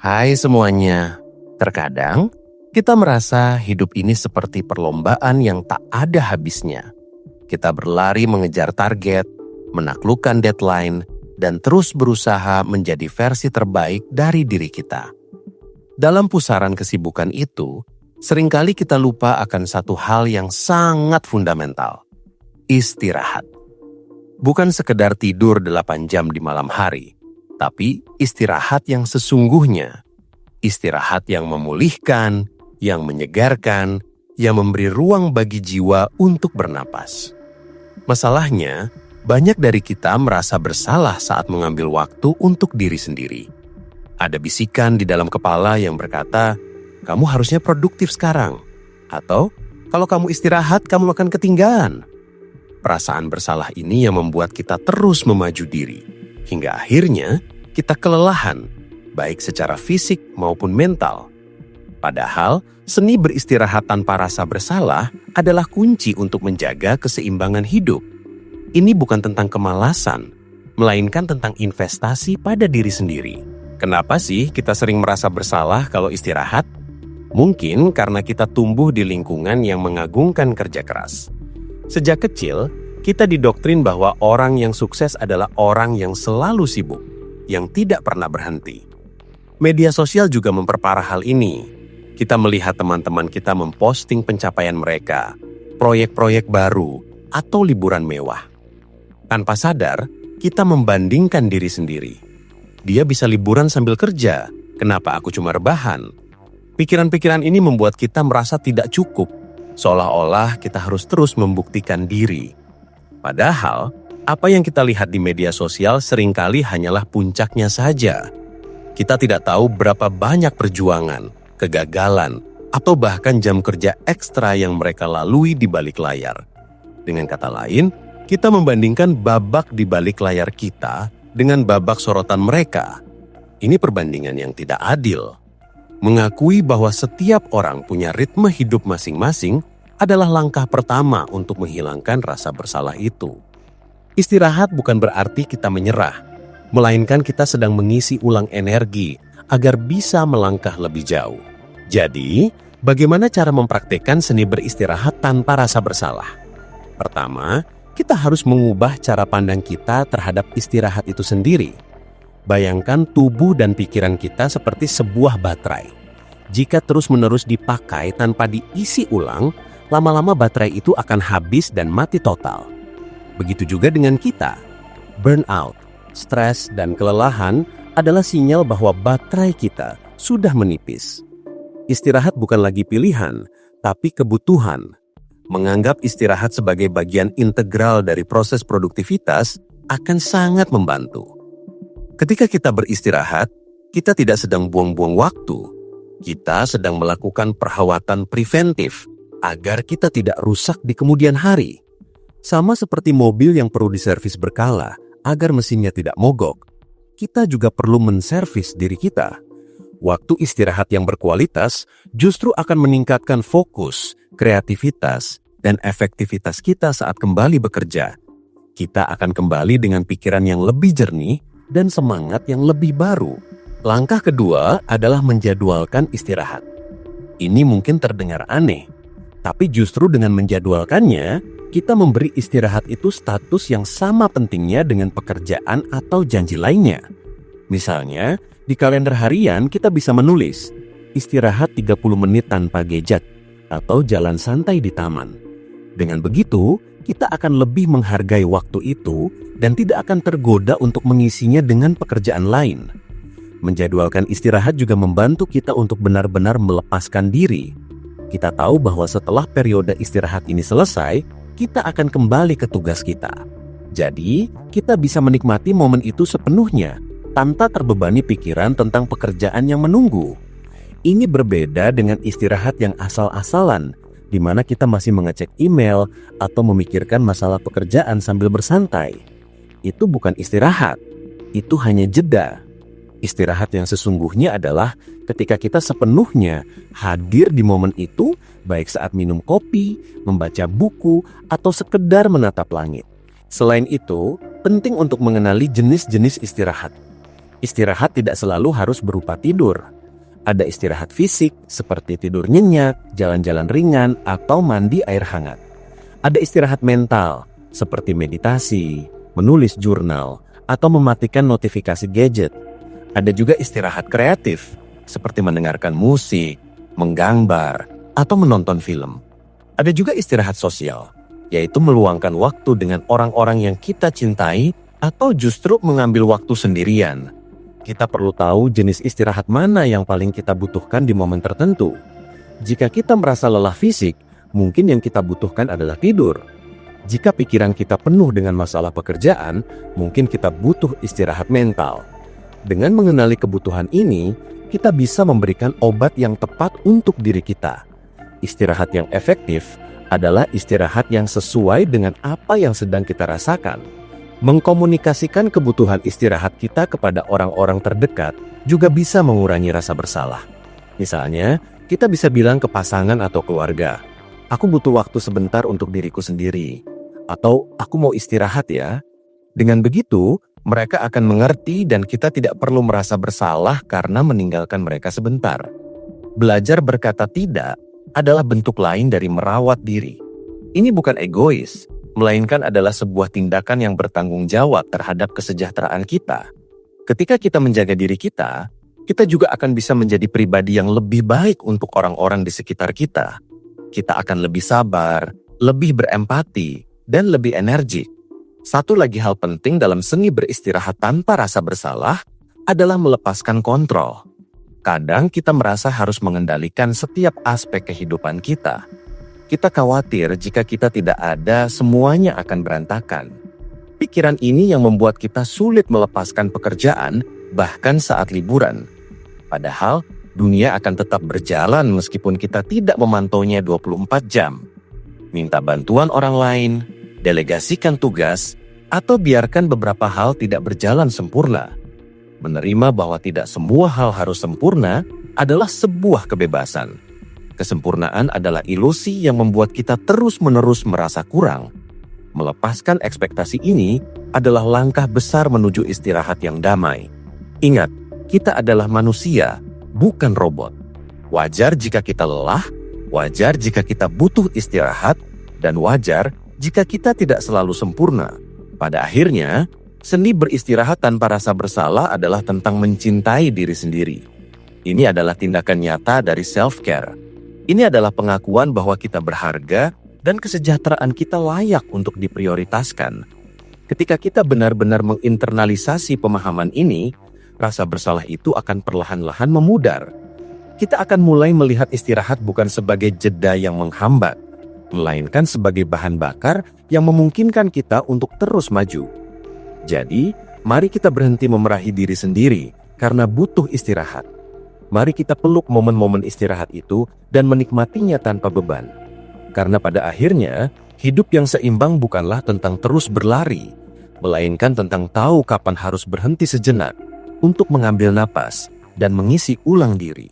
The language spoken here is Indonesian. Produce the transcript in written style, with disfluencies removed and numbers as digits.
Hai semuanya, terkadang kita merasa hidup ini seperti perlombaan yang tak ada habisnya. Kita berlari mengejar target, menaklukkan deadline, dan terus berusaha menjadi versi terbaik dari diri kita. Dalam pusaran kesibukan itu, seringkali kita lupa akan satu hal yang sangat fundamental, istirahat. Bukan sekedar tidur 8 jam di malam hari, tapi istirahat yang sesungguhnya. Istirahat yang memulihkan, yang menyegarkan, yang memberi ruang bagi jiwa untuk bernapas. Masalahnya, banyak dari kita merasa bersalah saat mengambil waktu untuk diri sendiri. Ada bisikan di dalam kepala yang berkata, kamu harusnya produktif sekarang. Atau, kalau kamu istirahat, kamu akan ketinggalan. Perasaan bersalah ini yang membuat kita terus memaju diri. Hingga akhirnya, kita kelelahan, baik secara fisik maupun mental. Padahal, seni beristirahat tanpa rasa bersalah adalah kunci untuk menjaga keseimbangan hidup. Ini bukan tentang kemalasan, melainkan tentang investasi pada diri sendiri. Kenapa sih kita sering merasa bersalah kalau istirahat? Mungkin karena kita tumbuh di lingkungan yang mengagungkan kerja keras. Sejak kecil, kita didoktrin bahwa orang yang sukses adalah orang yang selalu sibuk, yang tidak pernah berhenti. Media sosial juga memperparah hal ini. Kita melihat teman-teman kita memposting pencapaian mereka, proyek-proyek baru, atau liburan mewah. Tanpa sadar, kita membandingkan diri sendiri. Dia bisa liburan sambil kerja, kenapa aku cuma rebahan? Pikiran-pikiran ini membuat kita merasa tidak cukup, seolah-olah kita harus terus membuktikan diri. Padahal, apa yang kita lihat di media sosial seringkali hanyalah puncaknya saja. Kita tidak tahu berapa banyak perjuangan, kegagalan, atau bahkan jam kerja ekstra yang mereka lalui di balik layar. Dengan kata lain, kita membandingkan babak di balik layar kita dengan babak sorotan mereka. Ini perbandingan yang tidak adil. Mengakui bahwa setiap orang punya ritme hidup masing-masing adalah langkah pertama untuk menghilangkan rasa bersalah itu. Istirahat bukan berarti kita menyerah, melainkan kita sedang mengisi ulang energi agar bisa melangkah lebih jauh. Jadi, bagaimana cara mempraktikkan seni beristirahat tanpa rasa bersalah? Pertama, kita harus mengubah cara pandang kita terhadap istirahat itu sendiri. Bayangkan tubuh dan pikiran kita seperti sebuah baterai. Jika terus-menerus dipakai tanpa diisi ulang, lama-lama baterai itu akan habis dan mati total. Begitu juga dengan kita. Burnout, stres, dan kelelahan adalah sinyal bahwa baterai kita sudah menipis. Istirahat bukan lagi pilihan, tapi kebutuhan. Menganggap istirahat sebagai bagian integral dari proses produktivitas akan sangat membantu. Ketika kita beristirahat, kita tidak sedang buang-buang waktu. Kita sedang melakukan perawatan preventif agar kita tidak rusak di kemudian hari. Sama seperti mobil yang perlu diservis berkala agar mesinnya tidak mogok, kita juga perlu menservis diri kita. Waktu istirahat yang berkualitas justru akan meningkatkan fokus, kreativitas, dan efektivitas kita saat kembali bekerja. Kita akan kembali dengan pikiran yang lebih jernih dan semangat yang lebih baru. Langkah kedua adalah menjadwalkan istirahat. Ini mungkin terdengar aneh, tapi justru dengan menjadwalkannya, kita memberi istirahat itu status yang sama pentingnya dengan pekerjaan atau janji lainnya. Misalnya, di kalender harian kita bisa menulis, istirahat 30 menit tanpa gadget, atau jalan santai di taman. Dengan begitu, kita akan lebih menghargai waktu itu dan tidak akan tergoda untuk mengisinya dengan pekerjaan lain. Menjadwalkan istirahat juga membantu kita untuk benar-benar melepaskan diri. Kita tahu bahwa setelah periode istirahat ini selesai, kita akan kembali ke tugas kita. Jadi, kita bisa menikmati momen itu sepenuhnya, tanpa terbebani pikiran tentang pekerjaan yang menunggu. Ini berbeda dengan istirahat yang asal-asalan, di mana kita masih mengecek email atau memikirkan masalah pekerjaan sambil bersantai. Itu bukan istirahat, itu hanya jeda. Istirahat yang sesungguhnya adalah ketika kita sepenuhnya hadir di momen itu, baik saat minum kopi, membaca buku, atau sekedar menatap langit. Selain itu, penting untuk mengenali jenis-jenis istirahat. Istirahat tidak selalu harus berupa tidur. Ada istirahat fisik seperti tidur nyenyak, jalan-jalan ringan, atau mandi air hangat. Ada istirahat mental seperti meditasi, menulis jurnal, atau mematikan notifikasi gadget. Ada juga istirahat kreatif seperti mendengarkan musik, menggambar, atau menonton film. Ada juga istirahat sosial, yaitu meluangkan waktu dengan orang-orang yang kita cintai atau justru mengambil waktu sendirian. Kita perlu tahu jenis istirahat mana yang paling kita butuhkan di momen tertentu. Jika kita merasa lelah fisik, mungkin yang kita butuhkan adalah tidur. Jika pikiran kita penuh dengan masalah pekerjaan, mungkin kita butuh istirahat mental. Dengan mengenali kebutuhan ini, kita bisa memberikan obat yang tepat untuk diri kita. Istirahat yang efektif adalah istirahat yang sesuai dengan apa yang sedang kita rasakan. Mengkomunikasikan kebutuhan istirahat kita kepada orang-orang terdekat juga bisa mengurangi rasa bersalah. Misalnya, kita bisa bilang ke pasangan atau keluarga, "Aku butuh waktu sebentar untuk diriku sendiri," atau "Aku mau istirahat ya." Dengan begitu, mereka akan mengerti dan kita tidak perlu merasa bersalah karena meninggalkan mereka sebentar. Belajar berkata tidak adalah bentuk lain dari merawat diri. Ini bukan egois, melainkan adalah sebuah tindakan yang bertanggung jawab terhadap kesejahteraan kita. Ketika kita menjaga diri kita juga akan bisa menjadi pribadi yang lebih baik untuk orang-orang di sekitar kita. Kita akan lebih sabar, lebih berempati, dan lebih energik. Satu lagi hal penting dalam seni beristirahat tanpa rasa bersalah adalah melepaskan kontrol. Kadang kita merasa harus mengendalikan setiap aspek kehidupan kita. Kita khawatir jika kita tidak ada, semuanya akan berantakan. Pikiran ini yang membuat kita sulit melepaskan pekerjaan, bahkan saat liburan. Padahal, dunia akan tetap berjalan meskipun kita tidak memantaunya 24 jam. Minta bantuan orang lain, delegasikan tugas, atau biarkan beberapa hal tidak berjalan sempurna. Menerima bahwa tidak semua hal harus sempurna adalah sebuah kebebasan. Kesempurnaan adalah ilusi yang membuat kita terus-menerus merasa kurang. Melepaskan ekspektasi ini adalah langkah besar menuju istirahat yang damai. Ingat, kita adalah manusia, bukan robot. Wajar jika kita lelah, wajar jika kita butuh istirahat, dan wajar jika kita tidak selalu sempurna. Pada akhirnya, seni beristirahat tanpa rasa bersalah adalah tentang mencintai diri sendiri. Ini adalah tindakan nyata dari self-care. Ini adalah pengakuan bahwa kita berharga dan kesejahteraan kita layak untuk diprioritaskan. Ketika kita benar-benar menginternalisasi pemahaman ini, rasa bersalah itu akan perlahan-lahan memudar. Kita akan mulai melihat istirahat bukan sebagai jeda yang menghambat, melainkan sebagai bahan bakar yang memungkinkan kita untuk terus maju. Jadi, mari kita berhenti memerahi diri sendiri karena butuh istirahat. Mari kita peluk momen-momen istirahat itu dan menikmatinya tanpa beban. Karena pada akhirnya, hidup yang seimbang bukanlah tentang terus berlari, melainkan tentang tahu kapan harus berhenti sejenak untuk mengambil napas dan mengisi ulang diri.